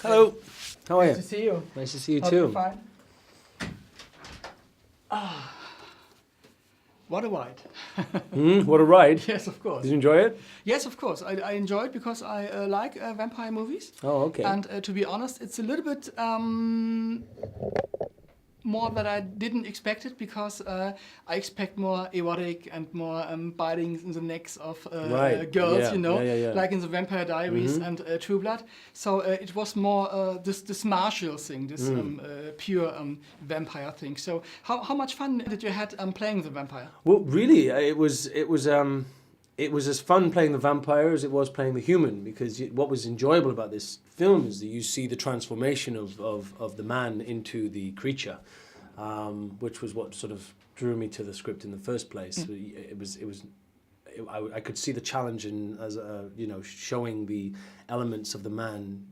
Hello. How are you? Nice to see you. Nice to see you Hope too. you're fine. What a ride. What a ride. Yes, of course. Did you enjoy it? Yes, of course. I enjoy it because I like vampire movies. Oh, okay. And to be honest, it's a little bit more that I didn't expect it because I expect more erotic and more biting in the necks of Right. girls, Yeah. you know, Yeah. like in the Vampire Diaries and True Blood. So it was more this martial thing, this pure vampire thing. So how much fun did you had playing the vampire? Well, really, it was as fun playing the vampire as it was playing the human, because what was enjoyable about this film is that you see the transformation of the man into the creature, which was what sort of drew me to the script in the first place. I could see the challenge in showing the elements of the man,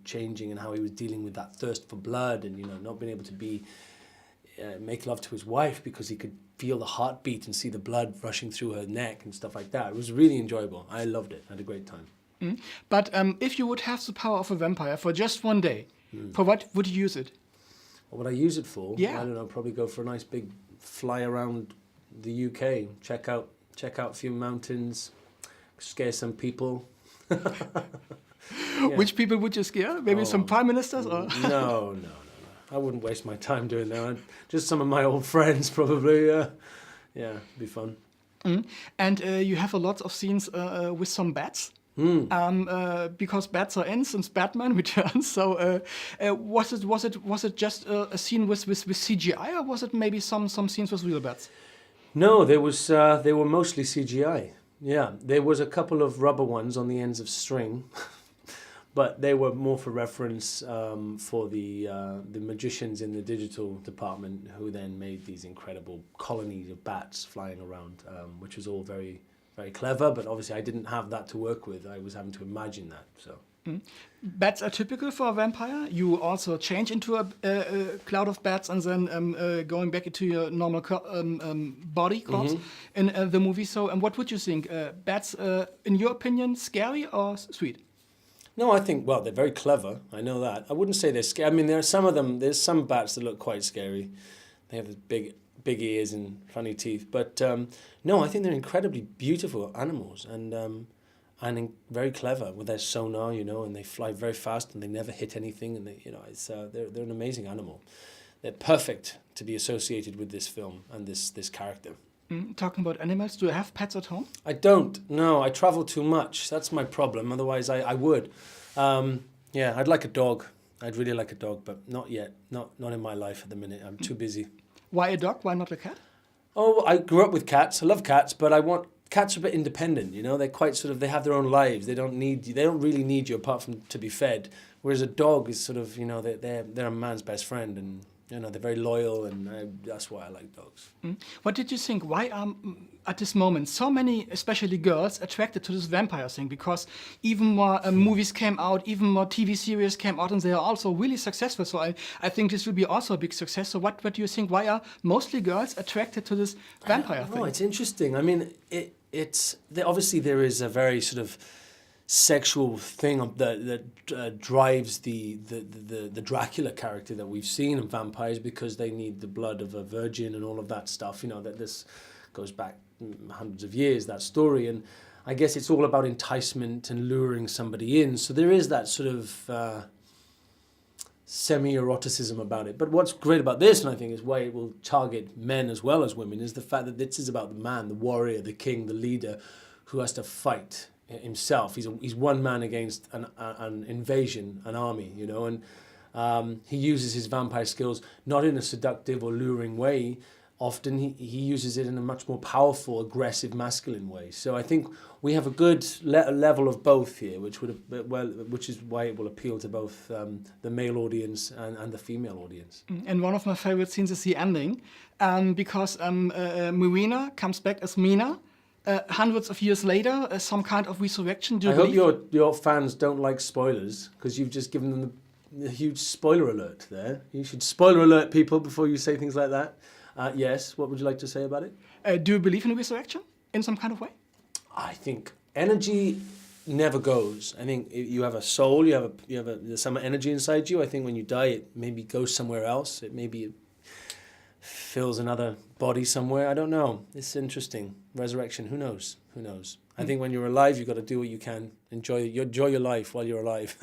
changing, and how he was dealing with that thirst for blood, and not being able to make love to his wife because he could feel the heartbeat and see the blood rushing through her neck and stuff like that. It was really enjoyable. I loved it. I had a great time. But if you would have the power of a vampire for just one day, for what would you use it? What would I use it for? Yeah. I don't know. Probably go for a nice big fly around the UK, check out a few mountains, scare some people. Yeah. Which people would you scare? Maybe some prime ministers? Or? No. I wouldn't waste my time doing that. Just some of my old friends, probably. Yeah, it'd be fun. And you have a lot of scenes with some bats. Because bats are in since Batman returns. So was it just a scene with CGI, or was it maybe some scenes with real bats? No, they were mostly CGI. Yeah, there was a couple of rubber ones on the ends of string. But they were more for reference for the magicians in the digital department, who then made these incredible colonies of bats flying around, which was all very, very clever. But obviously I didn't have that to work with. I was having to imagine that. So. Bats are typical for a vampire. You also change into a cloud of bats and then going back into your normal body corpse in the movie. So what would you think? Bats, in your opinion, scary or sweet? No, I think, well, they're very clever. I know that. I wouldn't say they're scary. I mean, there are some of them, there's some bats that look quite scary. They have the big ears and funny teeth. But no, I think they're incredibly beautiful animals and very clever with their sonar, and they fly very fast and they never hit anything. And they're an amazing animal. They're perfect to be associated with this film and this character. Talking about animals, do you have pets at home? I don't. No, I travel too much. That's my problem. Otherwise, I would. Yeah, I'd like a dog. I'd really like a dog, but not yet. Not in my life at the minute. I'm too busy. Why a dog? Why not a cat? Oh, I grew up with cats. I love cats, but cats are a bit independent. They're quite they have their own lives. They don't really need you apart from to be fed. Whereas a dog is sort of, they're a man's best friend, and they're very loyal, and that's why I like dogs. What did you think? Why are, at this moment, so many, especially girls, attracted to this vampire thing? Because even more movies came out, even more TV series came out, and they are also really successful. So I think this will be also a big success. So what do you think? Why are mostly girls attracted to this vampire thing? Oh, it's interesting. I mean, obviously there is a very sort of sexual thing that drives the Dracula character that we've seen in vampires, because they need the blood of a virgin and all of that stuff. That this goes back hundreds of years, that story, and I guess it's all about enticement and luring somebody in. So there is that sort of semi-eroticism about it. But what's great about this, and I think is why it will target men as well as women, is the fact that this is about the man, the warrior, the king, the leader, who has to fight himself. He's one man against an invasion, an army, and he uses his vampire skills not in a seductive or luring way. Often he uses it in a much more powerful, aggressive, masculine way. So I think we have a good level of both here, which is why it will appeal to both the male audience and the female audience. And one of my favorite scenes is the ending, because Marina comes back as Mina. Hundreds of years later, some kind of resurrection. I hope your fans don't like spoilers, because you've just given them a huge spoiler alert there. You should spoiler alert people before you say things like that. Yes, what would you like to say about it? Do you believe in resurrection in some kind of way? I think energy never goes. I think you have a soul, there's some energy inside you. I think when you die, it maybe goes somewhere else. It maybe fills another body somewhere. I don't know. It's interesting. Resurrection, who knows? Who knows? I think when you're alive, you've got to do what you can. Enjoy your life while you're alive.